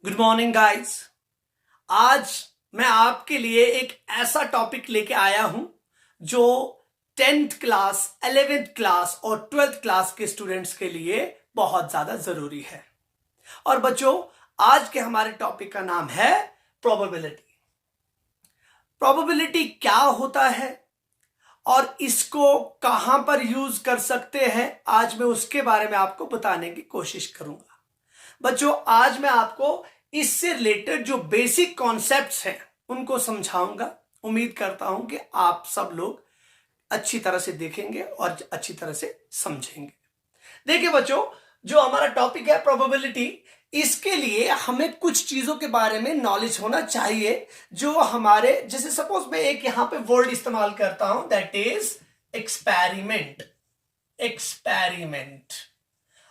Good morning guys. आज मैं आपके लिए एक ऐसा टॉपिक लेके आया हूं जो 10th क्लास 11th क्लास और 12th क्लास के स्टूडेंट्स के लिए बहुत ज्यादा जरूरी है। और बच्चों, आज के हमारे टॉपिक का नाम है प्रोबेबिलिटी। प्रोबेबिलिटी क्या होता है और इसको कहां पर यूज कर सकते हैं, आज मैं उसके बारे में आपको बताने की कोशिश करूंगा। बच्चों, आज मैं आपको इससे रिलेटेड जो बेसिक कॉन्सेप्ट्स हैं उनको समझाऊंगा। उम्मीद करता हूं कि आप सब लोग अच्छी तरह से देखेंगे और अच्छी तरह से समझेंगे। देखिए बच्चों, जो हमारा टॉपिक है प्रोबेबिलिटी, इसके लिए हमें कुछ चीजों के बारे में नॉलेज होना चाहिए जो हमारे, जैसे सपोज मैं एक यहां पे वर्ड इस्तेमाल करता हूं, दैट इज एक्सपेरिमेंट। एक्सपेरिमेंट।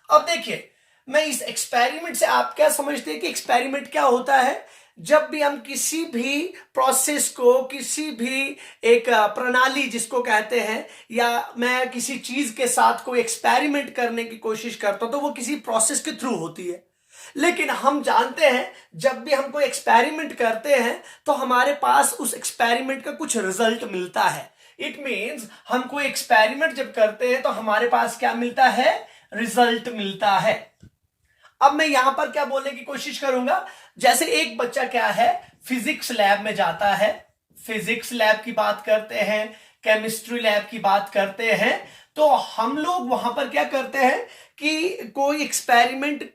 अब देखिए, मैं इस एक्सपेरिमेंट से आप क्या समझते हैं कि एक्सपेरिमेंट क्या होता है। जब भी हम किसी भी प्रोसेस को, किसी भी एक प्रणाली जिसको कहते हैं, या मैं किसी चीज के साथ कोई एक्सपेरिमेंट करने की कोशिश करता हूं तो वो किसी प्रोसेस के थ्रू होती है। लेकिन हम जानते हैं जब भी हम कोई एक्सपेरिमेंट करते हैं तो हमारे पास उस एक्सपेरिमेंट का कुछ रिजल्ट मिलता है। इट मीन्स हम कोई एक्सपेरिमेंट जब करते हैं तो हमारे पास क्या मिलता है, रिजल्ट मिलता है। अब मैं यहां पर क्या बोलने की कोशिश करूंगा, जैसे एक बच्चा क्या है, फिजिक्स लैब में जाता है, फिजिक्स लैब की बात करते हैं, केमिस्ट्री लैब की बात करते हैं, तो हम लोग वहां पर क्या करते हैं कि कोई एक्सपेरिमेंट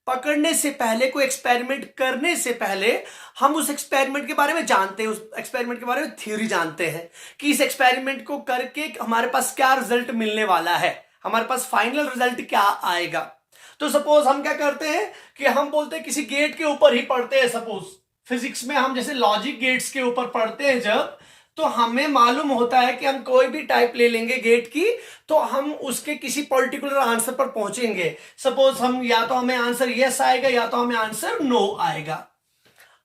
पकड़ने से पहले, कोई एक्सपेरिमेंट करने से पहले हम उस एक्सपेरिमेंट के बारे में जानते हैं, उस एक्सपेरिमेंट के बारे में थ्योरी जानते हैं कि इस एक्सपेरिमेंट को करके हमारे पास क्या रिजल्ट मिलने वाला है, हमारे पास फाइनल रिजल्ट क्या आएगा। तो सपोज हम क्या करते हैं कि हम बोलते हैं किसी गेट के ऊपर ही पढ़ते हैं। सपोज फिजिक्स में हम जैसे लॉजिक गेट्स के ऊपर पढ़ते हैं जब, तो हमें मालूम होता है कि हम कोई भी टाइप ले लेंगे गेट की तो हम उसके किसी पर्टिकुलर आंसर पर पहुंचेंगे। सपोज हम, या तो हमें आंसर यस आएगा या तो हमें आंसर नो आएगा।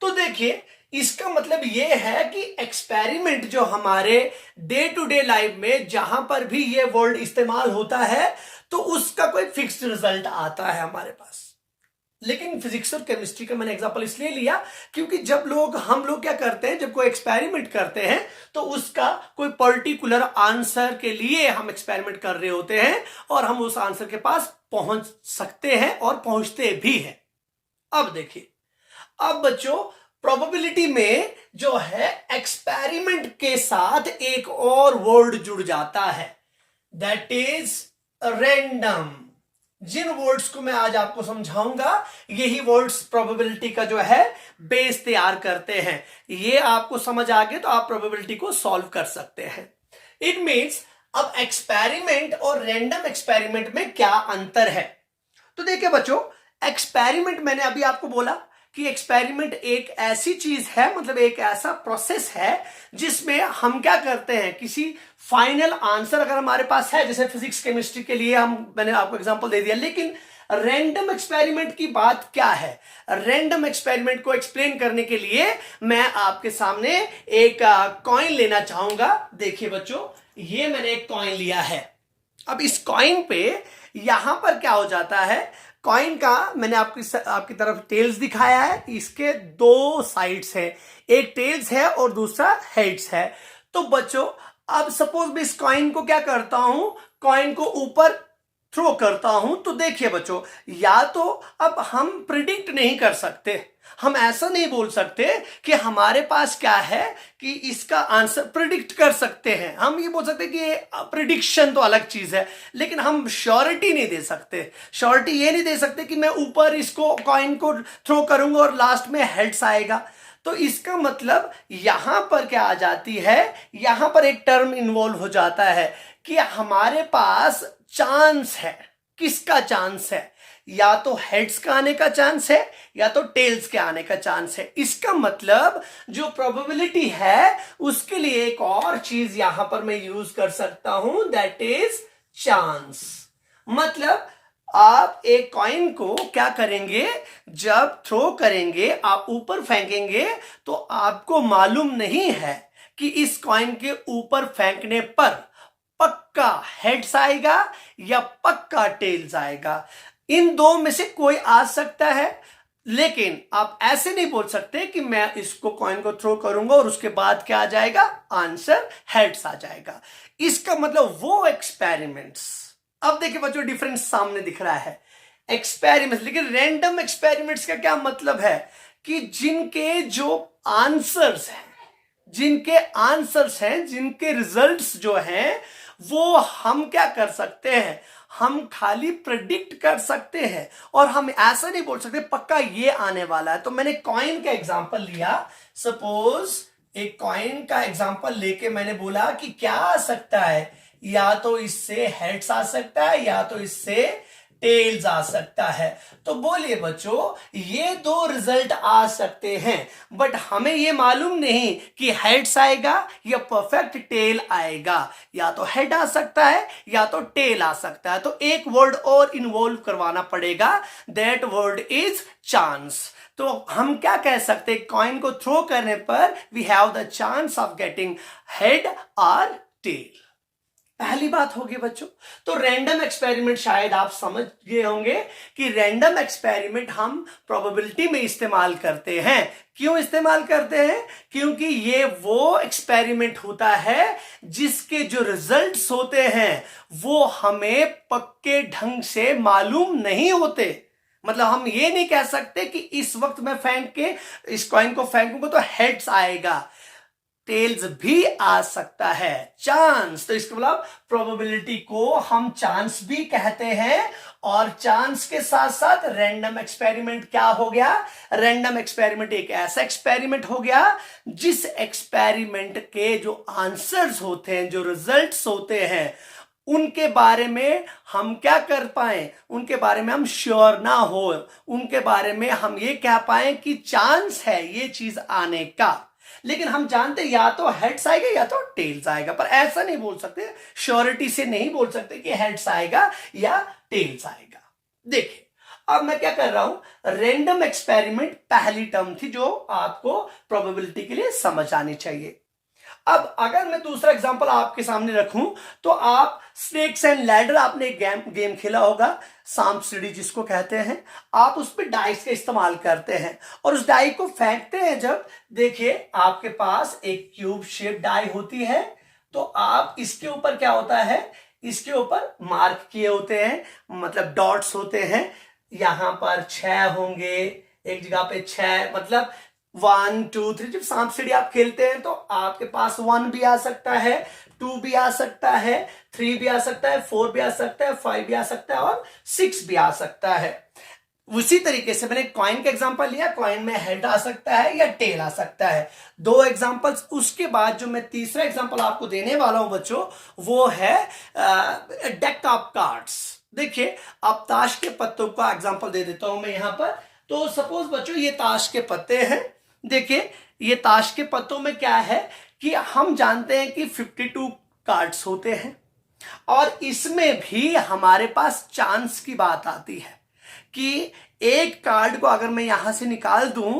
तो देखिए, इसका मतलब यह है कि एक्सपेरिमेंट जो हमारे डे टू डे लाइफ में जहां पर भी ये वर्ड इस्तेमाल होता है तो उसका कोई फिक्स्ड रिजल्ट आता है हमारे पास। लेकिन फिजिक्स और केमिस्ट्री का मैंने एग्जांपल इसलिए लिया क्योंकि जब हम लोग क्या करते हैं, जब कोई एक्सपेरिमेंट करते हैं तो उसका कोई पर्टिकुलर आंसर के लिए हम एक्सपेरिमेंट कर रहे होते हैं और हम उस आंसर के पास पहुंच सकते हैं और पहुंचते भी हैं। अब देखिए, अब बच्चों, प्रोबेबिलिटी में जो है एक्सपेरिमेंट के साथ एक और वर्ड जुड़ जाता है, दैट इज रैंडम। जिन वर्ड्स को मैं आज आपको समझाऊंगा यही वर्ड्स प्रोबेबिलिटी का जो है बेस तैयार करते हैं। ये आपको समझ आ गए तो आप प्रोबेबिलिटी को सॉल्व कर सकते हैं। इट मींस, अब एक्सपेरिमेंट और रैंडम एक्सपेरिमेंट में क्या अंतर है। तो देखिए बच्चों, एक्सपेरिमेंट मैंने अभी आपको बोला कि एक्सपेरिमेंट एक ऐसी चीज है, मतलब एक ऐसा प्रोसेस है जिसमें हम क्या करते हैं, किसी फाइनल आंसर अगर हमारे पास है, जैसे फिजिक्स केमिस्ट्री के लिए मैंने आपको एग्जांपल दे दिया। लेकिन रैंडम एक्सपेरिमेंट की बात क्या है, रैंडम एक्सपेरिमेंट को एक्सप्लेन करने के लिए मैं आपके सामने एक कॉइन लेना चाहूंगा। देखिए बच्चों, ये मैंने एक कॉइन लिया है। अब इस कॉइन पे यहां पर क्या हो जाता है, कॉइन का मैंने आपकी तरफ टेल्स दिखाया है, इसके दो साइड्स हैं, एक टेल्स है और दूसरा हेड्स है। तो बच्चों, अब सपोज मैं इस कॉइन को क्या करता हूं, कॉइन को ऊपर थ्रो करता हूं, तो देखिए बच्चों, या तो अब हम प्रिडिक्ट नहीं कर सकते, हम ऐसा नहीं बोल सकते कि हमारे पास क्या है कि इसका आंसर प्रिडिक्ट कर सकते हैं। हम ये बोल सकते हैं कि प्रिडिक्शन तो अलग चीज है, लेकिन हम श्योरिटी नहीं दे सकते। श्योरिटी ये नहीं दे सकते कि मैं ऊपर इसको कॉइन को थ्रो करूंगा और लास्ट में हेड्स आएगा। तो इसका मतलब यहां पर क्या आ जाती है, यहां पर एक टर्म इन्वॉल्व हो जाता है कि हमारे पास चांस है। किसका चांस है, या तो हेड्स का आने का चांस है या तो टेल्स के आने का चांस है। इसका मतलब जो प्रोबेबिलिटी है उसके लिए एक और चीज यहां पर मैं यूज कर सकता हूं, दैट इज चांस। मतलब आप एक कॉइन को क्या करेंगे, जब थ्रो करेंगे, आप ऊपर फेंकेंगे तो आपको मालूम नहीं है कि इस कॉइन के ऊपर फेंकने पर पक्का हेड्स आएगा या पक्का टेल्स आएगा। इन दो में से कोई आ सकता है। लेकिन आप ऐसे नहीं बोल सकते कि मैं इसको कॉइन को थ्रो करूंगा और उसके बाद क्या आ जाएगा, आंसर हेड्स आ जाएगा। इसका मतलब वो एक्सपेरिमेंट्स, अब देखिए बच्चों डिफरेंस सामने दिख रहा है। एक्सपेरिमेंट्स, लेकिन रैंडम एक्सपेरिमेंट्स का क्या मतलब है कि जिनके जो आंसर्स हैं, जिनके रिजल्ट्स जो हैं वो हम क्या कर सकते हैं, हम खाली प्रेडिक्ट कर सकते हैं और हम ऐसा नहीं बोल सकते पक्का ये आने वाला है। तो मैंने कॉइन का एग्जांपल लिया, सपोज एक कॉइन का एग्जांपल लेके मैंने बोला कि क्या आ सकता है, या तो इससे हेड्स आ सकता है या तो इससे टेल्स आ सकता है। तो बोलिए बच्चों ये दो रिजल्ट आ सकते हैं, बट हमें ये मालूम नहीं कि हेड्स आएगा या परफेक्ट टेल आएगा, या तो हेड आ सकता है या तो टेल आ सकता है। तो एक वर्ड और इन्वॉल्व करवाना पड़ेगा, दैट वर्ड इज चांस। तो हम क्या कह सकते हैं, कॉइन को थ्रो करने पर we have the chance of getting head और टेल। पहली बात होगी बच्चों। तो रैंडम एक्सपेरिमेंट शायद आप समझ गए होंगे कि रैंडम एक्सपेरिमेंट हम प्रोबेबिलिटी में इस्तेमाल करते हैं। क्यों इस्तेमाल करते हैं? क्योंकि ये वो एक्सपेरिमेंट होता है जिसके जो रिजल्ट्स होते हैं वो हमें पक्के ढंग से मालूम नहीं होते। मतलब हम ये नहीं कह सकते कि इस वक्त मैं फेंक के इस कॉइन को फेंकूंगा तो हेड्स आएगा, टेल्स भी आ सकता है। चांस, तो इसका मतलब प्रोबेबिलिटी को हम चांस भी कहते हैं। और चांस के साथ साथ रैंडम एक्सपेरिमेंट क्या हो गया, रैंडम एक्सपेरिमेंट एक ऐसा एक्सपेरिमेंट हो गया जिस एक्सपेरिमेंट के जो आंसर्स होते हैं, जो रिजल्ट्स होते हैं, उनके बारे में हम क्या कर पाए, उनके बारे में हम श्योर ना हो, उनके बारे में हम ये कह पाए कि चांस है ये चीज आने का। लेकिन हम जानते या तो हेड्स आएगा या तो टेल्स आएगा, पर ऐसा नहीं बोल सकते, श्योरिटी से नहीं बोल सकते कि हेड्स आएगा या टेल्स आएगा। देखिए अब मैं क्या कर रहा हूं, रैंडम एक्सपेरिमेंट पहली टर्म थी जो आपको प्रोबेबिलिटी के लिए समझ आनी चाहिए। अब अगर मैं दूसरा एग्जांपल आपके सामने रखूं तो आप स्नेक्स एंड लैडर, आपने एक गेम खेला होगा, सांप सीढ़ी जिसको कहते हैं। आप उस पर डाइस का इस्तेमाल करते हैं और उस डाई को फेंकते हैं जब, देखिए आपके पास एक क्यूब शेप डाई होती है, तो आप इसके ऊपर क्या होता है, इसके ऊपर मार्क किए होते हैं, मतलब डॉट्स होते हैं। यहां पर 6 होंगे, एक जगह पे 6, मतलब 1 2 3। जब सांप सीढ़ी आप खेलते हैं तो आपके पास 1 भी आ सकता है, 2 भी आ सकता है, 3 भी आ सकता है, 4 भी आ सकता है, 5 भी आ सकता है और 6 भी आ सकता है। उसी तरीके से मैंने कॉइन का एग्जांपल लिया, कॉइन में हेड आ सकता है या टेल आ सकता है। दो एग्जांपल्स। उसके बाद जो मैं तीसरा एग्जांपल आपको देने वाला हूं बच्चों, वो है डेक ऑफ कार्ड्स। देखिए आप ताश के पत्तों का एग्जांपल दे देता हूं मैं यहां पर। तो सपोज बच्चों ये ताश के पत्ते हैं। देखिए ये ताश के पत्तों में क्या है कि हम जानते हैं कि 52 कार्ड्स होते हैं और इसमें भी हमारे पास चांस की बात आती है कि एक कार्ड को अगर मैं यहां से निकाल दूं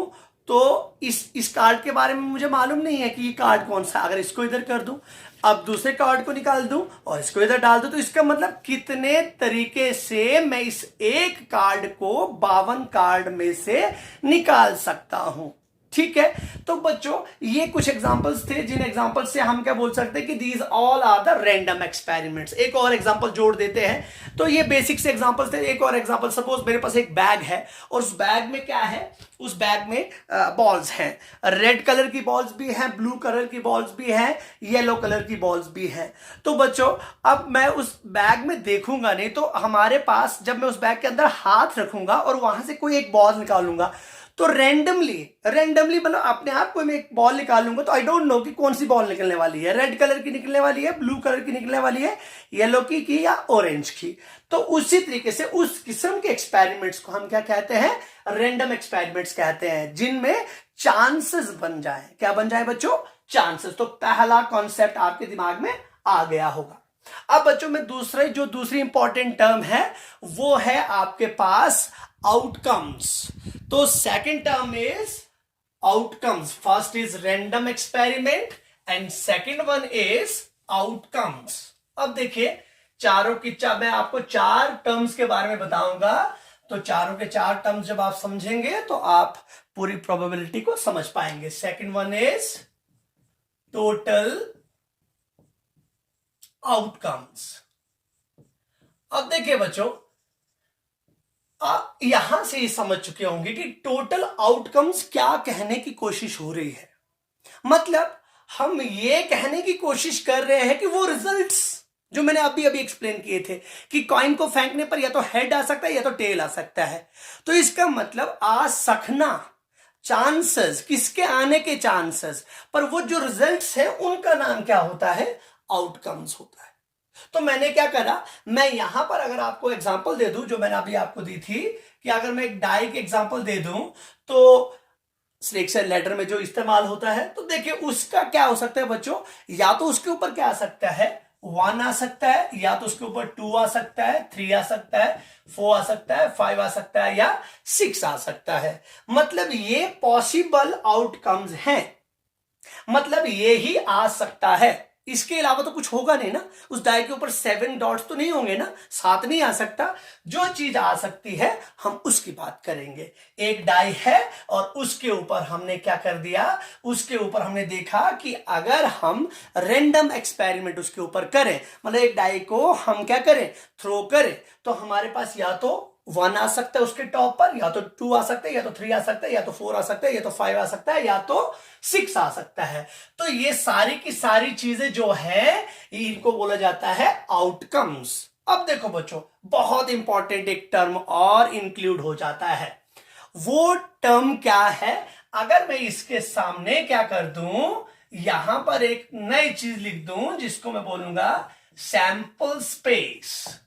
तो इस कार्ड के बारे में मुझे मालूम नहीं है कि ये कार्ड कौन सा। अगर इसको इधर कर दूं, अब दूसरे कार्ड को निकाल दूं और इसको इधर डाल दूं, तो इसका मतलब कितने तरीके से मैं इस एक कार्ड को 52 कार्ड में से निकाल सकता हूं। ठीक है, तो बच्चों ये कुछ एग्जांपल्स थे जिन एग्जांपल्स से हम क्या बोल सकते हैं कि these all are the random experiments. एक और एग्जांपल जोड़ देते हैं। तो ये बेसिक से एग्जांपल्स थे। एक और एग्जांपल, सपोज मेरे पास एक बैग है और उस बैग में क्या है, उस बैग में बॉल्स हैं, रेड कलर की बॉल्स भी हैं, ब्लू कलर की बॉल्स भी हैं, येलो कलर की बॉल्स भी हैं। तो बच्चों अब मैं उस बैग में देखूंगा नहीं, तो हमारे पास जब मैं उस बैग के अंदर हाथ रखूंगा और वहां से कोई एक बॉल निकालूंगा, तो रैंडमली मतलब अपने आप को मैं एक बॉल निकालूंगा, तो आई डोंट नो कि कौन सी बॉल निकलने वाली है, रेड कलर की निकलने वाली है, ब्लू कलर की निकलने वाली है, येलो की या ऑरेंज की। तो उसी तरीके से उस किस्म के एक्सपेरिमेंट्स को हम क्या कहते हैं, रैंडम एक्सपेरिमेंट्स कहते हैं, जिनमें चांसेस बन जाए। क्या बन जाए बच्चों? चांसेस। तो पहला कॉन्सेप्ट आपके दिमाग में आ गया होगा। अब बच्चों में दूसरी इंपॉर्टेंट टर्म है वो है आपके पास आउटकम्स। तो second term is outcomes. First is random experiment and second one is outcomes. अब देखिए मैं आपको 4 टर्म्स के बारे में बताऊंगा। तो चारों के चार टर्म्स जब आप समझेंगे तो आप पूरी प्रोबेबिलिटी को समझ पाएंगे। Second one is total outcomes. अब देखिए बच्चों, आप यहां से ही समझ चुके होंगे कि टोटल आउटकम्स क्या कहने की कोशिश हो रही है। मतलब हम ये कहने की कोशिश कर रहे हैं कि वो रिजल्ट्स जो मैंने अभी अभी एक्सप्लेन किए थे कि कॉइन को फेंकने पर या तो हेड आ सकता है या तो टेल आ सकता है, तो इसका मतलब आ सकना, चांसेस, किसके आने के चांसेस, पर वो जो रिजल्ट्स है उनका नाम क्या होता है, आउटकम्स होता है। तो मैंने क्या करा, मैं यहां पर अगर आपको एग्जांपल दे दूं जो मैंने अभी आपको दी थी, कि अगर मैं एक डाई की एग्जांपल दे दूं तो सिलेक्शन लेटर में जो इस्तेमाल होता है, तो देखिए उसका क्या हो सकता है बच्चों, या तो उसके ऊपर क्या आ सकता है, 1 आ सकता है, या तो उसके ऊपर 2 आ सकता है, 3 आ सकता है, 4 आ सकता है, 5 आ सकता है, या 6 आ सकता है। मतलब ये पॉसिबल आउटकम्स हैं, मतलब ये ही आ सकता है, इसके अलावा तो कुछ होगा नहीं ना। उस डाई के ऊपर 7 डॉट्स तो नहीं होंगे ना, 7 नहीं आ सकता। जो चीज आ सकती है हम उसकी बात करेंगे। एक डाई है और उसके ऊपर हमने क्या कर दिया, उसके ऊपर हमने देखा कि अगर हम रैंडम एक्सपेरिमेंट उसके ऊपर करें, मतलब एक डाई को हम क्या करें, थ्रो करें, तो हमारे पास या तो 1 आ सकता है उसके टॉप पर, या तो 2 आ सकता है, या तो 3 आ सकता है, या तो 4 आ सकता है, या तो 5 आ सकता है, या तो 6 आ सकता है। तो ये सारी की सारी चीजें जो है इनको बोला जाता है आउटकम्स। अब देखो बच्चों, बहुत इंपॉर्टेंट एक टर्म और इंक्लूड हो जाता है। वो टर्म क्या है, अगर मैं इसके सामने क्या कर दूं, यहां पर एक नई चीज लिख दूं जिसको मैं बोलूंगा सैंपल स्पेस।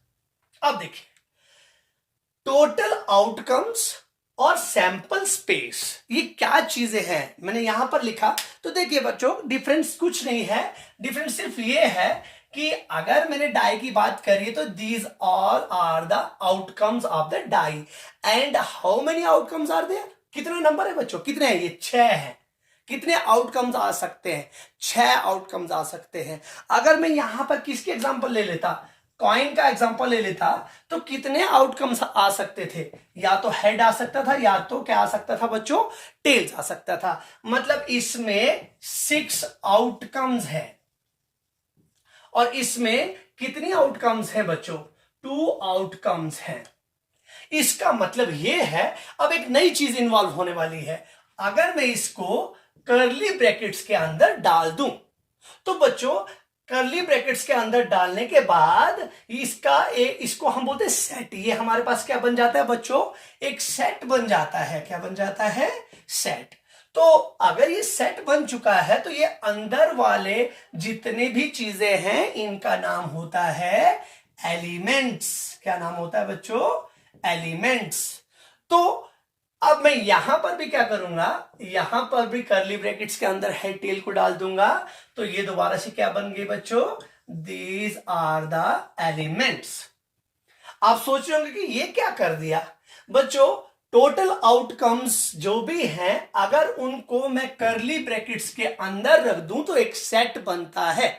अब देखिए, टोटल आउटकम्स और सैंपल स्पेस ये क्या चीजें हैं, मैंने यहां पर लिखा। तो देखिए बच्चों, डिफरेंस कुछ नहीं है, डिफरेंस सिर्फ ये है कि अगर मैंने डाई की बात करी तो these all are the outcomes of the die. And how many outcomes are there, कितने नंबर है बच्चों, कितने हैं, ये 6 हैं। कितने आउटकम्स आ सकते हैं, 6 आउटकम्स आ सकते हैं। अगर मैं यहां पर किसकी एग्जांपल ले लेता, कॉइन का एग्जांपल ले लेता, तो कितने आउटकम्स आ सकते थे, या तो हेड आ सकता था, या तो क्या आ सकता था बच्चों, टेल्स आ सकता था। मतलब इसमें 6 आउटकम्स है, और इसमें कितनी आउटकम्स है बच्चों, 2 आउटकम्स हैं। इसका मतलब यह है, अब एक नई चीज इन्वॉल्व होने वाली है। अगर मैं इसको कर्ली ब्रैकेट्स के अंदर डाल दूं, तो बच्चों कर्ली ब्रैकेट्स के अंदर डालने के बाद इसको हम बोलते हैं सेट। ये हमारे पास क्या बन जाता है बच्चों, एक सेट बन जाता है। क्या बन जाता है, सेट। तो अगर ये सेट बन चुका है तो ये अंदर वाले जितने भी चीजें हैं इनका नाम होता है एलिमेंट्स। क्या नाम होता है बच्चों, एलिमेंट्स। तो अब मैं यहां पर भी क्या करूंगा, यहां पर भी कर्ली ब्रैकेट्स के अंदर हेड टेल को डाल दूंगा, तो ये दोबारा से क्या बन गई बच्चों, दीज आर द एलिमेंट्स। आप सोच रहे होंगे कि ये क्या कर दिया बच्चों, टोटल आउटकम्स जो भी हैं अगर उनको मैं कर्ली ब्रैकेट्स के अंदर रख दूं तो एक सेट बनता है,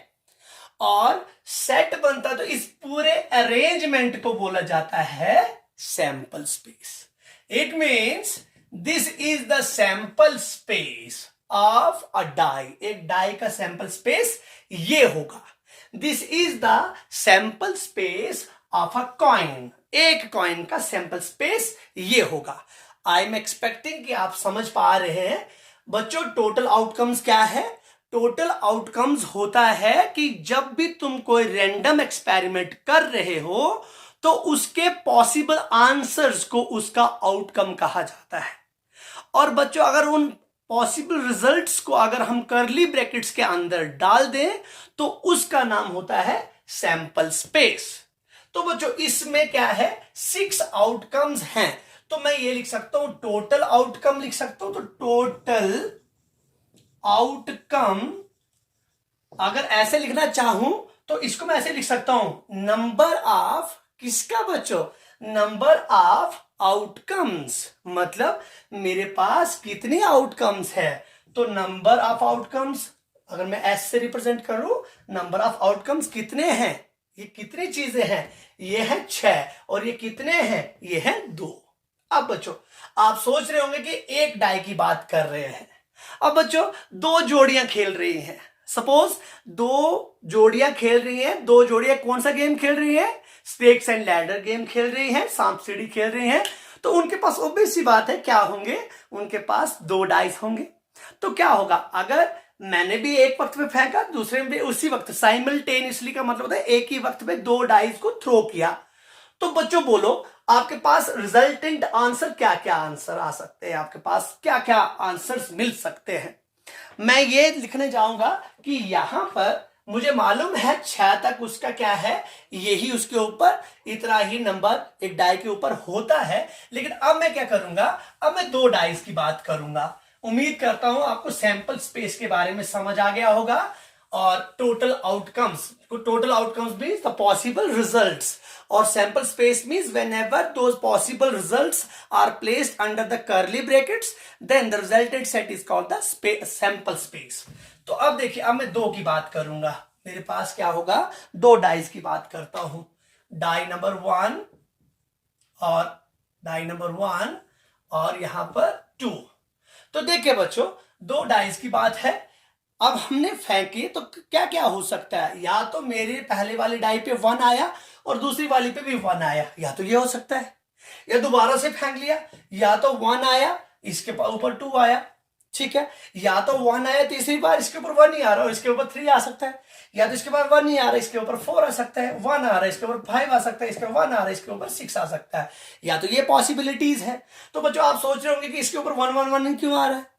और सेट बनता तो इस पूरे अरेंजमेंट को बोला जाता है sample space. It means this is the sample space of a die. एक डाई का सैंपल स्पेस ये होगा। This is the sample space of a coin. एक कॉइन का सैंपल स्पेस ये होगा। आई एम एक्सपेक्टिंग कि आप समझ पा रहे हैं बच्चों। टोटल आउटकम्स क्या है, टोटल आउटकम्स होता है कि जब भी तुम कोई रैंडम एक्सपेरिमेंट कर रहे हो तो उसके पॉसिबल आंसर्स को उसका आउटकम कहा जाता है। और बच्चों अगर उन पॉसिबल रिजल्ट्स को अगर हम कर्ली ब्रैकेट्स के अंदर डाल दें तो उसका नाम होता है सैंपल स्पेस। तो बच्चों इसमें क्या है, 6 आउटकम्स हैं। तो मैं ये लिख सकता हूं, टोटल आउटकम लिख सकता हूं। तो टोटल आउटकम अगर ऐसे लिखना चाहूं तो इसको मैं ऐसे लिख सकता हूं, नंबर ऑफ किसका बच्चों, नंबर ऑफ आउटकम्स। मतलब मेरे पास कितने आउटकम्स है, तो नंबर ऑफ आउटकम्स अगर मैं एस से रिप्रेजेंट करूं, नंबर ऑफ आउटकम्स कितने हैं, ये कितनी चीजें हैं, ये है 6, और ये कितने हैं, ये है 2। अब बच्चों आप सोच रहे होंगे कि एक डाई की बात कर रहे हैं। अब बच्चों दो जोड़ियां खेल रही हैं, सपोज दो जोड़ियां खेल रही हैं। दो जोड़ियां कौन सा गेम खेल रही हैं? स्नेक्स एंड लैडर गेम खेल रही हैं, सांप सीढ़ी खेल रही हैं। तो उनके पास ऑब्वियस सी बात है क्या होंगे, उनके पास दो डाइस होंगे। तो क्या होगा, अगर मैंने भी एक वक्त पे फेंका, दूसरे में भी उसी वक्त, साइमल्टेनियसली का मतलब होता है एक ही वक्त पे दो डाइस को थ्रो किया। तो बच्चों बोलो आपके पास रिजल्टेंट आंसर क्या क्या आंसर आ सकते हैं, आपके पास क्या क्या आंसर्स मिल सकते हैं। मैं ये लिखने जाऊंगा कि यहां पर मुझे मालूम है 6 तक उसका क्या है, यही उसके ऊपर इतना ही नंबर एक डाई के ऊपर होता है। लेकिन अब मैं क्या करूंगा, अब मैं दो डाइस की बात करूंगा। उम्मीद करता हूं आपको सैंपल स्पेस के बारे में समझ आ गया होगा और total outcomes means the possible results और sample space means whenever those possible results are placed under the curly brackets then the resultant set is called the sample space। तो अब देखिए, अब मैं दो की बात करूंगा। मेरे पास क्या होगा, दो डाइस की बात करता हूं, डाई नंबर 1 और डाई नंबर 1 और यहां पर 2। तो देखिए बच्चों दो डाइस की बात है। अब हमने फेंकी तो क्या क्या हो सकता है, या तो मेरे पहले वाली डाई पे 1 आया और दूसरी वाली पे भी 1 आया, या तो ये हो सकता है। या दोबारा से फेंक लिया, या तो 1 आया इसके ऊपर 2 आया, ठीक है। या तो 1 आया तीसरी बार इसके ऊपर 1 नहीं आ रहा और इसके ऊपर 3 आ सकता है। या तो इसके बाद 1 नहीं आ रहा इसके ऊपर 4 आ सकता है, 1 आ रहा है इसके ऊपर 5 आ सकता है, इसके 1 आ रहा है इसके ऊपर 6 आ सकता है। या तो ये पॉसिबिलिटीज है। तो बच्चों आप सोच रहे होंगे कि इसके ऊपर 1 1 1 क्यों आ रहा है।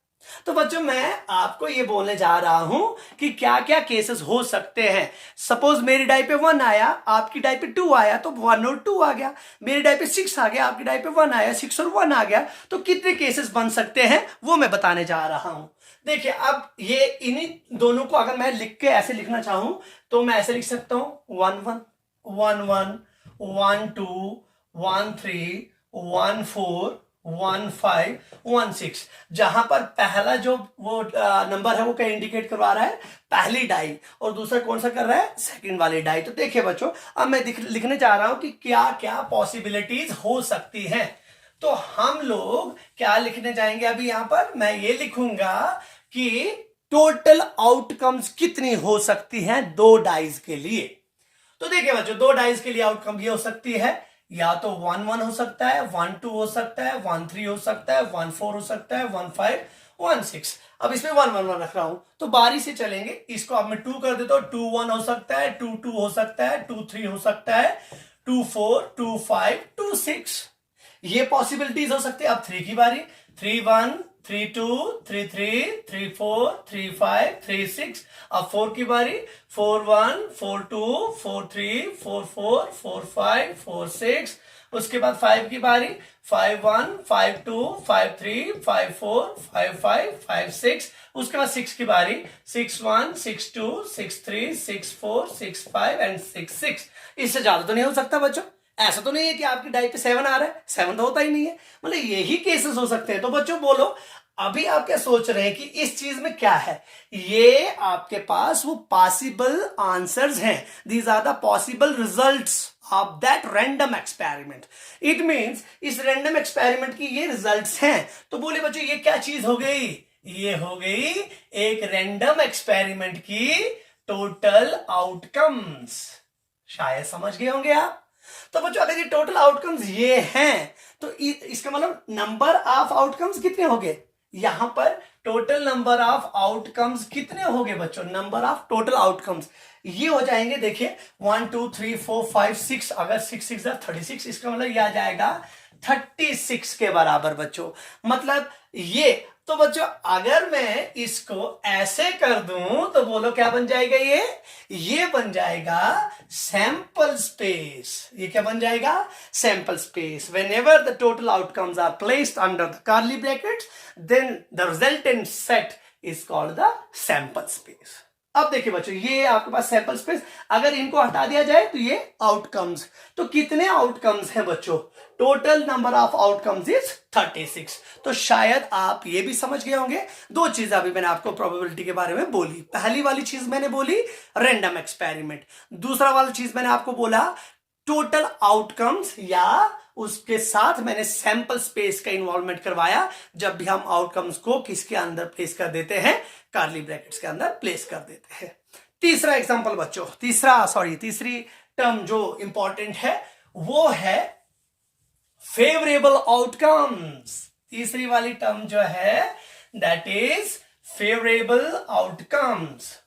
तो बच्चों मैं आपको ये बोलने जा रहा हूं कि क्या क्या केसेस हो सकते हैं। सपोज मेरी डाई पे 1 आया, आपकी डाई पे 2 आया, तो 1 और 2 आ गया। मेरी डाई पे 6 आ गया, आपकी डाई पे 1 आया, 6 और 1 आ गया। तो कितने केसेस बन सकते हैं वो मैं बताने जा रहा हूं। देखिए अब ये इन्हीं दोनों को अगर मैं लिख के ऐसे लिखना चाहूं तो मैं ऐसे लिख सकता हूं 1 1 1 1 1 2 1 3 1 4 1 5 1 6। जहां पर पहला जो वो नंबर है वो क्या इंडिकेट करवा रहा है, पहली डाई, और दूसरा कौन सा कर रहा है, सेकंड वाली डाई। तो देखिए बच्चों अब मैं लिखने जा रहा हूं कि क्या क्या पॉसिबिलिटीज हो सकती हैं। तो हम लोग क्या लिखने जाएंगे अभी, यहां पर मैं ये लिखूंगा कि टोटल आउटकम्स कितनी हो सकती हैं दो डाइज के लिए। तो देखिए बच्चों दो डाइज के लिए आउटकम ये हो सकती है, या तो 1 1 हो सकता है, 1 2 हो सकता है, 1 3 हो सकता है, 1 4 हो सकता है, 1 5 1 6। अब इसमें 1 1 1 रख रहा हूं तो बारी से चलेंगे। इसको अब मैं 2 कर देता हूं, 2 1 हो सकता है, 2 2 हो सकता है, 2 3 हो सकता है, 2 4 2 5 2 6। ये पॉसिबिलिटीज हो सकती है। अब 3 की बारी, 3 1 3 2 3 3 3 4 3 5 3 6। अब 4 की बारी, 4 1 4 2 4 3 4 4 4 5 4 6। उसके बाद 5 की बारी, 5 1 5 2 5 3 5 4 5 5 5 6। उसके बाद 6 की बारी, 6 1 6 2 6 3 6 4 6 5 एंड 6 6। इससे ज्यादा तो नहीं हो सकता बच्चों। ऐसा तो नहीं है कि आपकी डाई पे 7 आ रहा है, 7 तो होता ही नहीं है। मतलब यही केसेस हो सकते हैं। तो बच्चों बोलो अभी आप क्या सोच रहे हैं कि इस चीज में क्या है, ये आपके पास वो पॉसिबल आंसर्स हैं। These are the possible results of that random experiment. It means इस रैंडम एक्सपेरिमेंट की ये रिजल्ट्स हैं। तो बोले बच्चों ये क्या चीज हो गई, ये हो गई एक रैंडम एक्सपेरिमेंट की टोटल आउटकम्स। शायद समझ गए होंगे आप। तो बच्चों अगर ये टोटल आउटकम्स ये हैं तो इसका मतलब नंबर ऑफ आउटकम्स कितने हो गए, यहां पर टोटल नंबर ऑफ आउटकम्स कितने हो गए बच्चों, नंबर ऑफ टोटल आउटकम्स ये हो जाएंगे। देखिए 1 2 3 4 5 6, अगर 6 6 36, इसका मतलब ये आ जाएगा 36 के बराबर बच्चों। मतलब ये तो बच्चों अगर मैं इसको ऐसे कर दूं तो बोलो क्या बन जाएगा, ये बन जाएगा सैंपल स्पेस। ये क्या बन जाएगा, sample space. whenever the total outcomes are placed under the curly brackets then the resultant set is called the sample space। अब देखिए बच्चों ये आपके पास सैंपल स्पेस, अगर इनको हटा दिया जाए तो ये आउटकम्स। तो कितने आउटकम्स हैं बच्चों, total number of outcomes is 36। तो शायद आप ये भी समझ गए होंगे। दो चीज अभी मैंने आपको प्रोबेबिलिटी के बारे में बोली। पहली वाली चीज मैंने बोली रैंडम एक्सपेरिमेंट, दूसरा वाला चीज मैंने आपको बोला टोटल आउटकम्स या उसके साथ मैंने सैंपल स्पेस का इन्वॉल्वमेंट करवाया जब भी हम आउटकम्स को किसके अंदर प्लेस कर देते हैं, कर्ली ब्रैकेट्स के अंदर प्लेस कर देते हैं। तीसरा एग्जांपल बच्चों, तीसरी टर्म जो इंपॉर्टेंट है वो है फेवरेबल आउटकम्स। तीसरी वाली टर्म जो है दैट इज फेवरेबल आउटकम्स,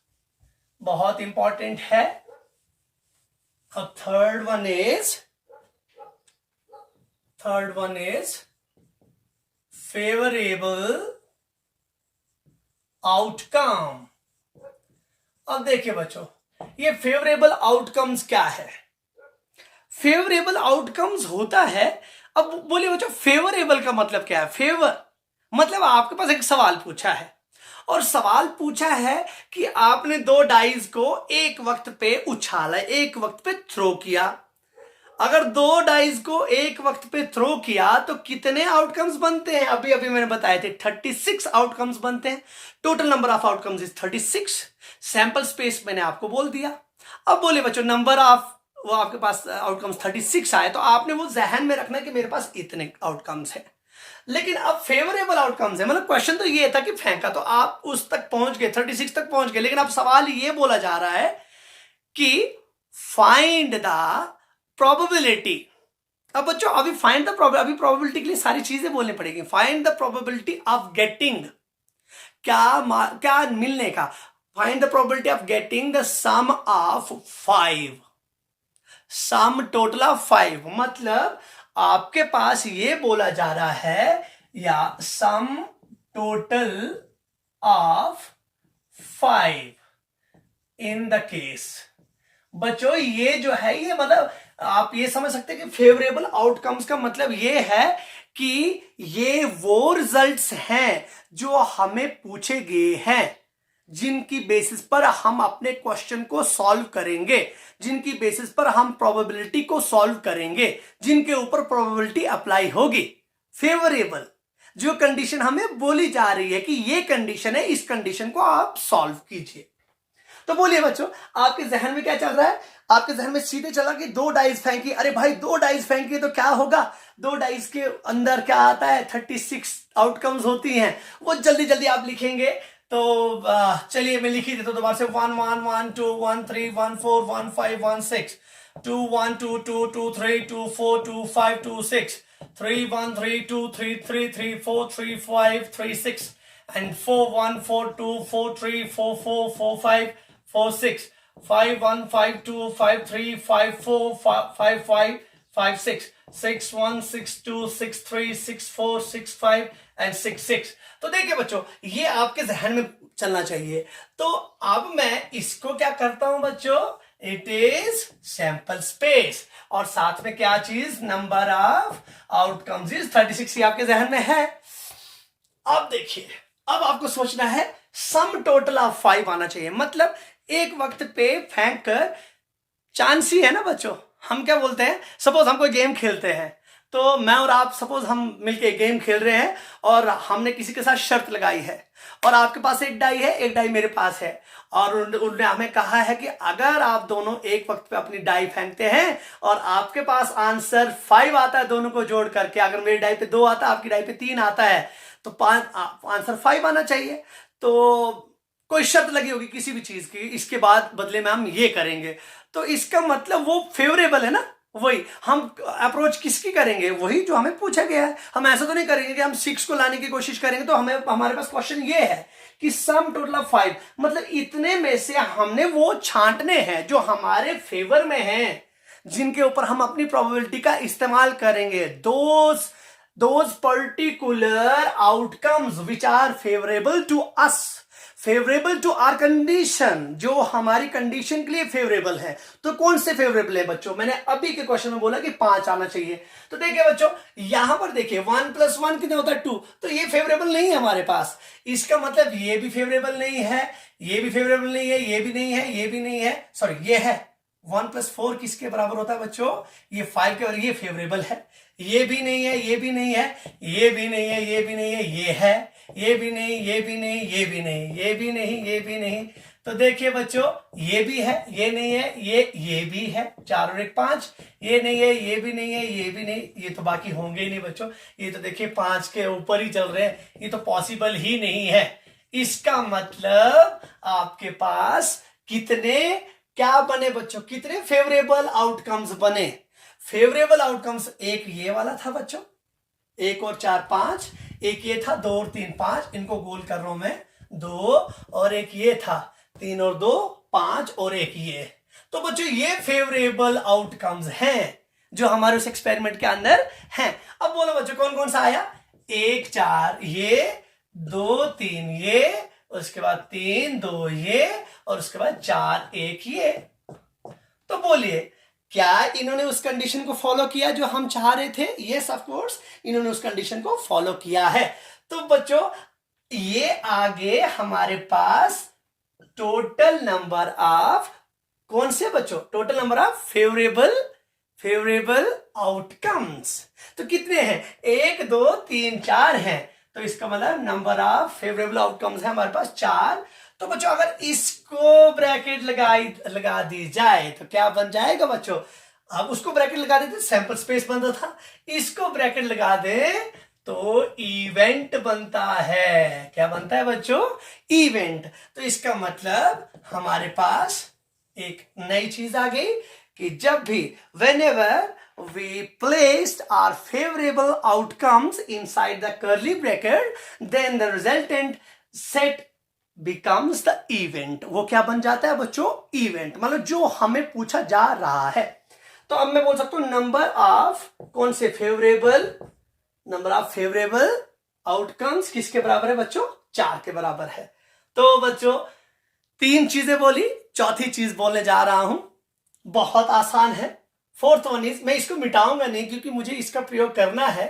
बहुत इंपॉर्टेंट है। और third one is favourable outcome. अब देखिए बच्चों, ये फेवरेबल आउटकम्स क्या है? फेवरेबल आउटकम्स होता है, अब बोलिए बच्चों फेवरेबल का मतलब क्या है? फेवर मतलब आपके पास एक सवाल पूछा है और सवाल पूछा है कि आपने दो डाइस को एक वक्त पे उछाला, एक वक्त पे थ्रो किया। अगर दो डाइस को एक वक्त पे थ्रो किया तो कितने आउटकम्स बनते हैं? अभी अभी मैंने बताए थे 36 आउटकम्स बनते हैं। Total number of outcomes is 36। Sample space मैंने आपको बोल दिया। अब बोले बच्चों नंबर ऑफ वो आपके पास आउटकम्स 36 आए तो आपने वो जहन में रखना कि मेरे पास इतने आउटकम्स हैं। लेकिन अब फेवरेबल आउटकम्स है, मतलब क्वेश्चन तो ये था कि फेंका तो आप उस तक पहुंच गए, 36 तक पहुंच गए, लेकिन अब सवाल ये बोला जा रहा है कि फाइंड द प्रोबेबिलिटी। अब बच्चों अभी फाइंड द अभी प्रोबेबिलिटी के लिए सारी चीजें बोलनी पड़ेगी। Find the probability of getting, क्या मिलने का। Find the probability of getting the sum of 5, sum total of 5, मतलब आपके पास ये बोला जा रहा है या सम total of 5 in the case. बच्चों ये जो है ये मतलब आप ये समझ सकते हैं कि फेवरेबल आउटकम्स का मतलब ये है कि ये वो रिजल्ट्स हैं जो हमें पूछे गए हैं, जिनकी बेसिस पर हम अपने क्वेश्चन को सॉल्व करेंगे, जिनकी बेसिस पर हम प्रोबेबिलिटी को सॉल्व करेंगे, जिनके ऊपर प्रोबेबिलिटी अप्लाई होगी। फेवरेबल जो कंडीशन हमें बोली जा रही है कि ये कंडीशन है, इस कंडीशन को आप सॉल्व कीजिए। तो बोलिए बच्चों आपके जहन में क्या चल रहा है? आपके जहन में सीधे चला कि दो डाइस फेंकी, अरे भाई दो डाइस फेंकी तो क्या होगा? दो डाइस के अंदर क्या आता है? 36 आउटकम्स होती हैं। वो जल्दी जल्दी आप लिखेंगे तो चलिए मैं लिख ही देता हूं दोबारा से। 1 1 1 2 1 3 1 4 1 5 1 6 2 1 2 2 2 3 2 4 2 5 2 6 3 1 3 2 3 3 3 4 3 5 3 6 and 4 1 4 2 4 3 4 4 4 5 4 6 5 1 5 2 5 3 5 4 5 5 5 6 6 1 6 2 6 3 6 4 6 5 and 6 6। तो देखिए बच्चों ये आपके जहन में चलना चाहिए। तो अब मैं इसको क्या करता हूं बच्चों? इट इज सैंपल स्पेस और साथ में क्या चीज? Number of outcomes is 36। ये आपके जहन में है। अब देखिए अब आपको सोचना है सम टोटल ऑफ 5 आना चाहिए, मतलब एक वक्त पे फेंक कर चांस ही है ना बच्चों। हम क्या बोलते हैं, सपोज हम कोई गेम खेलते हैं तो मैं और आप सपोज हम मिलके गेम खेल रहे हैं और हमने किसी के साथ शर्त लगाई है और आपके पास एक डाई है, एक डाई मेरे पास है और उन्होंने हमें कहा है कि अगर आप दोनों एक वक्त पे अपनी डाई फेंकते हैं और आपके पास आंसर 5 आता है दोनों को जोड़ करके, अगर मेरी डाई पे 2 आता है आपकी डाई पे 3 आता है तो आंसर 5 आना चाहिए। तो कोई शर्त लगी होगी किसी भी चीज की, इसके बाद बदले में हम ये करेंगे, तो इसका मतलब वो फेवरेबल है ना। वही हम अप्रोच किसकी करेंगे? वही जो हमें पूछा गया है। हम ऐसा तो नहीं करेंगे कि हम 6 को लाने की कोशिश करेंगे। तो हमें हमारे पास क्वेश्चन ये है कि सम टोटल ऑफ 5, मतलब इतने में से हमने वो छांटने हैं जो हमारे फेवर में हैं, जिनके ऊपर हम अपनी प्रोबेबिलिटी का इस्तेमाल करेंगे। Those particular outcomes which are favourable to us, favourable to our condition, जो हमारी कंडीशन के लिए फेवरेबल है। तो कौन से फेवरेबल है बच्चों? मैंने अभी के क्वेश्चन में बोला कि 5 आना चाहिए। तो देखिए बच्चों यहां पर देखिए 1 + 1 कितना होता है? 2। तो ये फेवरेबल नहीं है हमारे पास। इसका मतलब ये भी फेवरेबल नहीं है, ये भी फेवरेबल नहीं है, ये भी नहीं है, ये भी नहीं है, सॉरी ये है। 1 + 4 किसके बराबर होता है बच्चों? ये 5 के बराबर। ये फेवरेबल है। ये भी नहीं है, ये भी नहीं है, ये भी नहीं है, ये भी नहीं है, ये है, ये भी नहीं, ये भी नहीं, ये भी नहीं, ये भी नहीं, ये भी नहीं। तो देखिए बच्चों, ये भी है, ये नहीं है, ये भी है, 4 और 1 5, ये नहीं है, ये भी नहीं है, ये भी नहीं, ये तो बाकी होंगे ही नहीं बच्चों। ये तो देखिए 5 के ऊपर ही चल रहे हैं, ये तो पॉसिबल ही नहीं है। इसका मतलब आपके पास कितने क्या बने बच्चों, कितने फेवरेबल आउटकम्स बने। फेवरेबल आउटकम्स एक ये वाला था बच्चों, 1 और 4 5, एक ये था 2 और 3 5, इनको गोल कर रहा हूं मैं, 2, और एक ये था 3 और 2 5, और एक ये। तो बच्चों ये फेवरेबल आउटकम्स हैं जो हमारे उस एक्सपेरिमेंट के अंदर हैं। अब बोलो बच्चों कौन कौन सा आया, 1 4 ये, 2 3 ये, उसके बाद 3 2 ये, और उसके बाद 4 1 ये। तो बोलिए क्या इन्होंने उस कंडीशन को फॉलो किया जो हम चाह रहे थे? यस ऑफ कोर्स इन्होंने उस कंडीशन को फॉलो किया है। तो बच्चों ये आगे हमारे पास टोटल नंबर ऑफ कौन से बच्चों, total number of favourable outcomes. तो कितने हैं, 1 2 3 4 हैं। तो इसका मतलब नंबर ऑफ फेवरेबल आउटकम्स है हमारे पास 4। तो बच्चों अगर इसको ब्रैकेट लगा दी जाए तो क्या बन जाएगा बच्चों, अब उसको ब्रैकेट लगा देते सैंपल स्पेस बनता था, इसको ब्रैकेट लगा दे तो इवेंट बनता है। क्या बनता है बच्चों, इवेंट। तो इसका मतलब हमारे पास एक नई चीज आ गई कि जब भी whenever we placed our favorable outcomes inside the curly bracket, then the resultant set becomes the event। वो क्या बन जाता है बच्चों, इवेंट। मतलब जो हमें पूछा जा रहा है। तो अब मैं बोल सकता हूं नंबर ऑफ कौन से favourable, number of favourable outcomes किसके बराबर है बच्चों, 4 के बराबर है। तो बच्चों 3 चीजें बोली, चौथी चीज बोलने जा रहा हूं, बहुत आसान है। फोर्थ वन इज, मैं इसको मिटाऊंगा नहीं क्योंकि मुझे इसका प्रयोग करना है।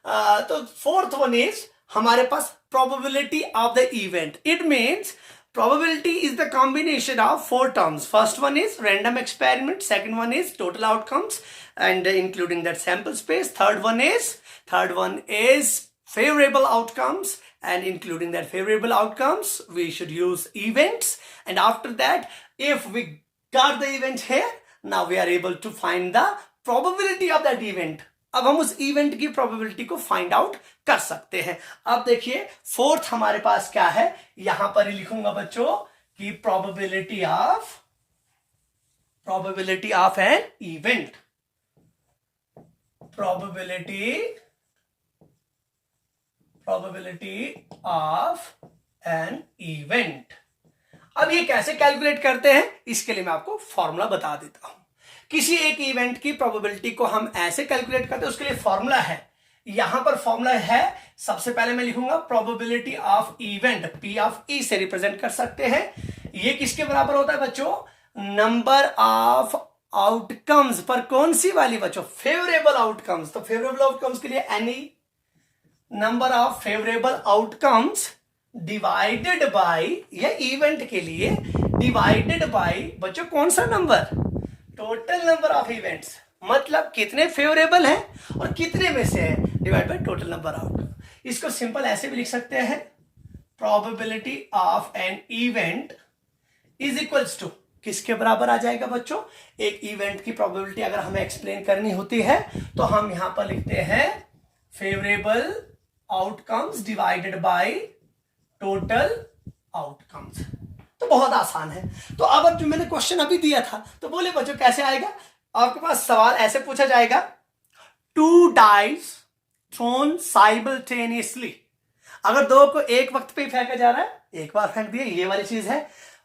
तो फोर्थ वन इज हमारे पास probability of the event। It means probability is the combination of 4 terms। First one is random experiment, second one is total outcomes and including that sample space, third one is favorable outcomes and including that favorable outcomes we should use events, and after that if we got the event here, now we are able to find the probability of that event। अब हम उस event की probability को find out कर सकते हैं। अब देखिए फोर्थ हमारे पास क्या है, यहां पर ही लिखूंगा बच्चों कि probability of an event, probability of an event. अब ये कैसे कैलकुलेट करते हैं, इसके लिए मैं आपको फॉर्मूला बता देता हूं। किसी एक इवेंट की प्रोबेबिलिटी को हम ऐसे कैलकुलेट करते हैं, उसके लिए फॉर्मूला है। यहां पर फॉर्मूला है, सबसे पहले मैं लिखूंगा probability of event, P of E से रिप्रेजेंट कर सकते हैं। ये किसके बराबर होता है बच्चों, नंबर ऑफ आउटकम्स पर कौन सी वाली बच्चों, फेवरेबल आउटकम्स। तो फेवरेबल आउटकम्स के लिए any number of favourable outcomes divided by, या इवेंट के लिए डिवाइडेड बाय बच्चों कौन सा number, total number of events. मतलब कितने फेवरेबल हैं और कितने में से हैं, divide by total number outcome. इसको सिंपल ऐसे भी लिख सकते हैं, probability of an event is equals to, किसके बराबर आ जाएगा बच्चों, एक इवेंट की प्रोबेबिलिटी अगर हमें एक्सप्लेन करनी होती है तो हम यहां पर लिखते हैं favourable outcomes divided by total outcomes. तो बहुत आसान है। तो अब जो मैंने क्वेश्चन अभी दिया था, तो बोले बच्चों कैसे आएगा, आपके पास सवाल ऐसे पूछा जाएगा, 2 डाइस थ्रोन साइमल्टेनियसली। अगर 2 को एक वक्त पे ही फेंका जा रहा है, एक बार फेंक दिए, ये वाली चीज है।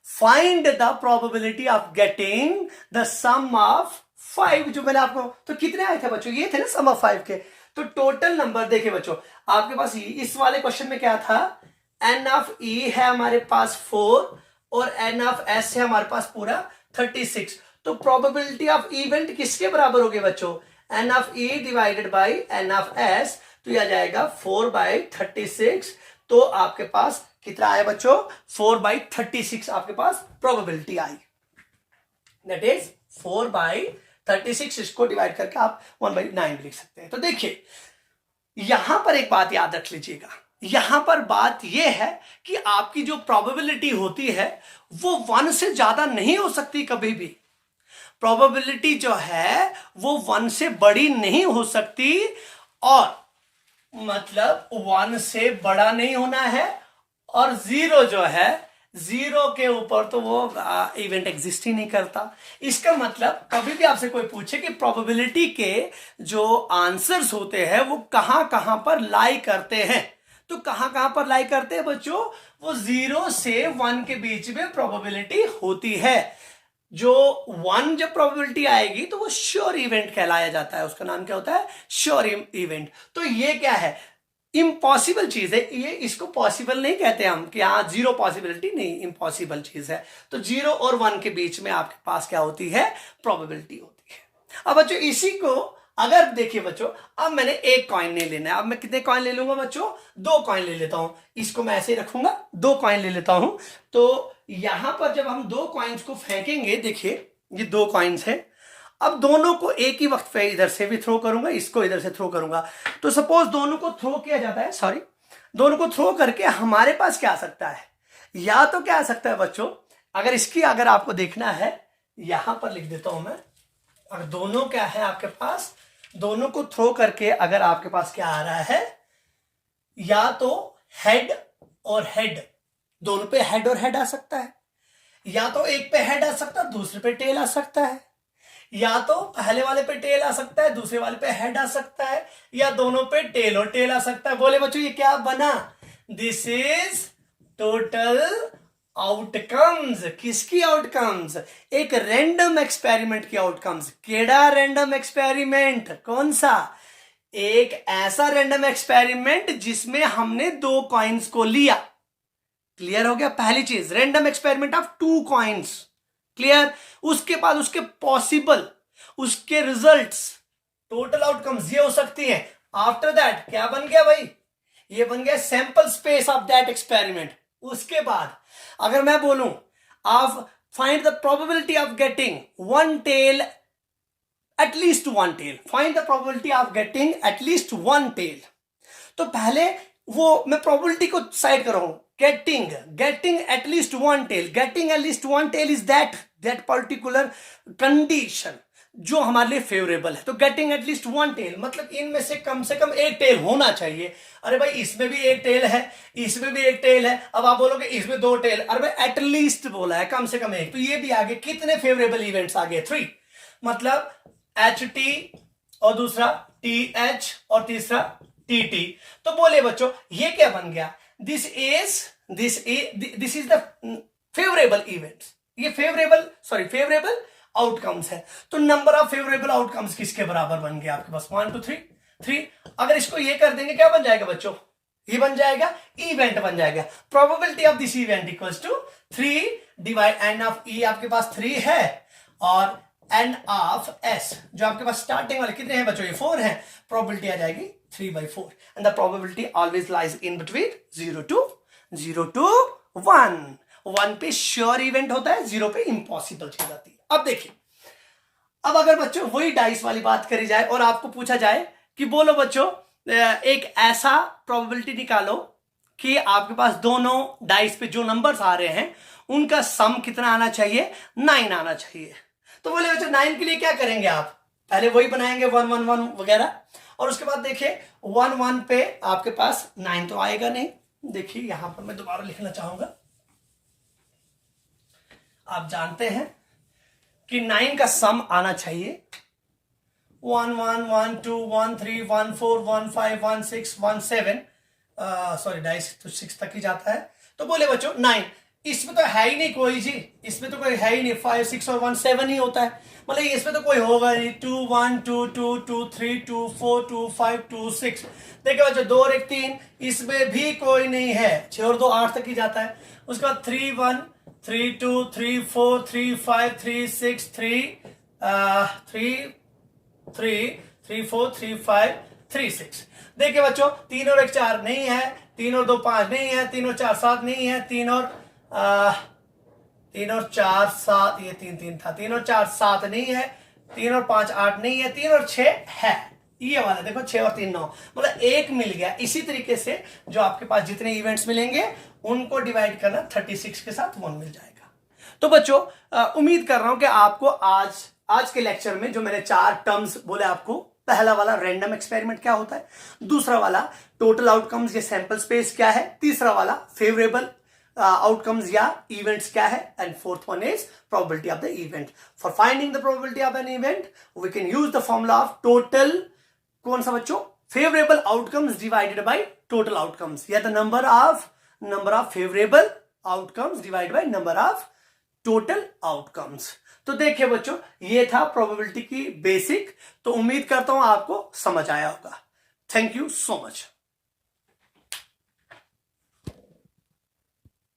Find the probability of getting the sum of 5। जो मैंने आपको, तो कितने आए थे बच्चों, ये थे ना सम ऑफ 5 के। तो टोटल नंबर देखिए बच्चों, आपके पास इस वाले क्वेश्चन में क्या था, एन ऑफ ई है हमारे पास 4 और एन ऑफ एस है हमारे पास पूरा 36। तो प्रोबेबिलिटी ऑफ इवेंट किसके बराबर होगी बच्चों, N of E divided by N of S. तो यह जाएगा 4/36। तो आपके पास कितना आया बच्चों, 4/36 आपके पास प्रोबेबिलिटी आई। That is 4/36। इसको डिवाइड करके आप 1/9 लिख सकते हैं। तो देखिए यहां पर एक बात याद रख लीजिएगा, यहां पर बात यह है कि आपकी जो प्रोबेबिलिटी होती है वो 1 से ज्यादा नहीं हो सकती कभी भी। प्रोबेबिलिटी जो है वो 1 से बड़ी नहीं हो सकती, और मतलब 1 से बड़ा नहीं होना है, और 0 जो है 0 के ऊपर तो वो इवेंट एग्जिस्ट ही नहीं करता। इसका मतलब कभी भी आपसे कोई पूछे कि प्रोबेबिलिटी के जो आंसर्स होते हैं वो कहां कहां पर लाई करते हैं, तो कहां कहां पर लाई करते हैं बच्चों, वो 0 से 1 के बीच में प्रोबेबिलिटी होती है। जो 1 जब प्रोबेबिलिटी आएगी तो वो श्योर इवेंट कहलाया जाता है, उसका नाम क्या होता है, श्योर इवेंट। तो ये क्या है, इम्पॉसिबल चीज है ये, इसको पॉसिबल नहीं कहते हम कि हाँ 0 पॉसिबिलिटी नहीं, इम्पॉसिबल चीज है। तो 0 और 1 के बीच में आपके पास क्या होती है, प्रोबेबिलिटी होती है। अब बच्चों इसी को अगर देखिए बच्चों, अब मैंने एक कॉइन नहीं लेना है, अब मैं कितने कॉइन ले लूंगा बच्चों, 2 कॉइन ले लेता हूं। इसको मैं ऐसे ही रखूंगा, 2 कॉइन ले लेता हूं। तो यहां पर जब हम 2 कॉइन्स को फेंकेंगे, देखिए ये 2 कॉइन्स है, अब दोनों को एक ही वक्त पे इधर से भी थ्रो करूंगा, इसको इधर से थ्रो करूंगा। तो सपोज दोनों को थ्रो किया जाता है, सॉरी, दोनों को थ्रो करके हमारे पास क्या आ सकता है, या तो क्या आ सकता है बच्चों, अगर इसकी अगर आपको देखना है, यहां पर लिख देता हूं मैं, अगर दोनों क्या है आपके पास, दोनों को थ्रो करके अगर आपके पास क्या आ रहा है, या तो हेड और हेड, दोनों पे हेड और हेड आ सकता है, या तो एक पे हेड आ सकता है, दूसरे पे टेल आ सकता है, या तो पहले वाले पे टेल आ सकता है, दूसरे वाले पे हेड आ सकता है, या दोनों पे टेल और टेल आ सकता है। बोले बच्चों ये क्या बना, दिस इज टोटल आउटकम्स। किसकी आउटकम्स, एक रैंडम एक्सपेरिमेंट की आउटकम्स। केड़ा रैंडम एक्सपेरिमेंट, कौन सा, एक ऐसा रैंडम एक्सपेरिमेंट जिसमें हमने 2 कॉइन्स को लिया। क्लियर हो गया, पहली चीज random experiment of 2 coins, clear. उसके बाद उसके पॉसिबल, उसके रिजल्ट्स, टोटल आउटकम्स ये हो सकती हैं। आफ्टर दैट क्या बन गया भाई, ये बन गया sample space of that experiment. उसके बाद अगर मैं बोलूं आप find the probability of getting 1 tail, at least 1 tail, find the probability of getting at least 1 tail. तो पहले वो मैं प्रोबेबिलिटी को साइड कर रहा हूं, getting at least 1 tail, getting at least 1 tail is that particular condition जो हमारे लिए फेवरेबल है। तो गेटिंग एट लीस्ट 1 टेल मतलब इनमें से कम 1 टेल होना चाहिए। अरे भाई इसमें भी 1 टेल है, इसमें भी 1 टेल है, अब आप बोलोगे इसमें 2 टेल, अरे भाई एटलीस्ट बोला है, कम से कम 1, तो ये भी आगे कितने फेवरेबल इवेंट्स आ गए, 3, मतलब HT और दूसरा TH और तीसरा TT। तो बोले बच्चों ये क्या बन गया, this is the favourable events, ये फेवरेबल आउटकम्स है। तो नंबर ऑफ फेवरेबल आउटकम्स किसके बराबर बन गया आपके पास, 1 2 3। अगर इसको ये कर देंगे क्या बन जाएगा बच्चों, ये बन जाएगा इवेंट बन जाएगा। Probability of this event equals to 3 divide n of E, आपके पास 3 है, और एन ऑफ एस जो आपके पास स्टार्टिंग वाले कितने हैं बच्चों, ये 4 है, प्रोबेबिलिटी आ जाएगी 3/4, and the probability always lies in between 0 to 1। 1 पे श्योर इवेंट होता है, 0 पे इंपॉसिबल चीज आती है। अब देखिए, अब अगर बच्चों वही डाइस वाली बात करी जाए और आपको पूछा जाए कि बोलो बच्चों एक ऐसा प्रोबेबिलिटी निकालो कि आपके पास दोनों डाइस पे जो नंबर्स आ रहे हैं उनका सम कितना आना चाहिए, 9 आना चाहिए। तो बोले बच्चों 9 के लिए क्या करेंगे आप, पहले वही बनाएंगे 1 1 1 वगैरह, और उसके बाद देखिए 1 1 पे आपके पास 9 तो आएगा नहीं। देखिए यहां पर मैं दोबारा लिखना चाहूंगा, आप जानते हैं कि 9 का सम आना चाहिए 1 1 1 2 1 3 1 4 1 5 1 6 1 7, सॉरी डाइस तो 6 तक ही जाता है। तो बोले बच्चों 9, इसमें तो है ही नहीं कोई जी, इसमें तो कोई है ही नहीं, 5 6 और 1 7 ही होता है, मतलब इसमें तो कोई होगा नहीं। 2 1 2 2 2 3 2 4 2 5 2 6, देखिए बच्चों 2 और 1 3, इसमें भी कोई नहीं है, 6 और 2 8 तक ही जाता है। उसके बाद 3 1 3 2 3 4 3 5 3 6 3 3 3 3 4 3 5 3 6, देखिए बच्चों 3 और 1 4 नहीं है, 3 और 2 5 नहीं है, 3 और 4 7 नहीं है, 3 और 4 7, ये 3 3 था, 3 और 4 7 नहीं है, 3 और 5 8 नहीं है, 3 और 6 है, ये वाला देखो 6 और 3 9, मतलब 1 मिल गया। इसी तरीके से जो आपके पास जितने इवेंट्स मिलेंगे उनको डिवाइड करना 36 के साथ 1 मिल जाएगा। तो बच्चों उम्मीद कर रहा हूं कि आपको आज के लेक्चर में जो मैंने 4 टर्म्स बोले आपको, पहला वाला रैंडम एक्सपेरिमेंट क्या होता है, दूसरा वाला टोटल आउटकम्स या सैंपल स्पेस क्या है, तीसरा वाला फेवरेबल आउटकम्स या इवेंट्स क्या है, and fourth one is probability of the event. For finding the probability of an event we can use the formula of total, कौन सा बच्चों, favourable outcomes divided by total outcomes, या the number of favourable outcomes divided by number of total outcomes. तो देखिए बच्चों, ये था probability की बेसिक। तो उम्मीद करता हूं आपको समझ आया होगा। Thank you so much.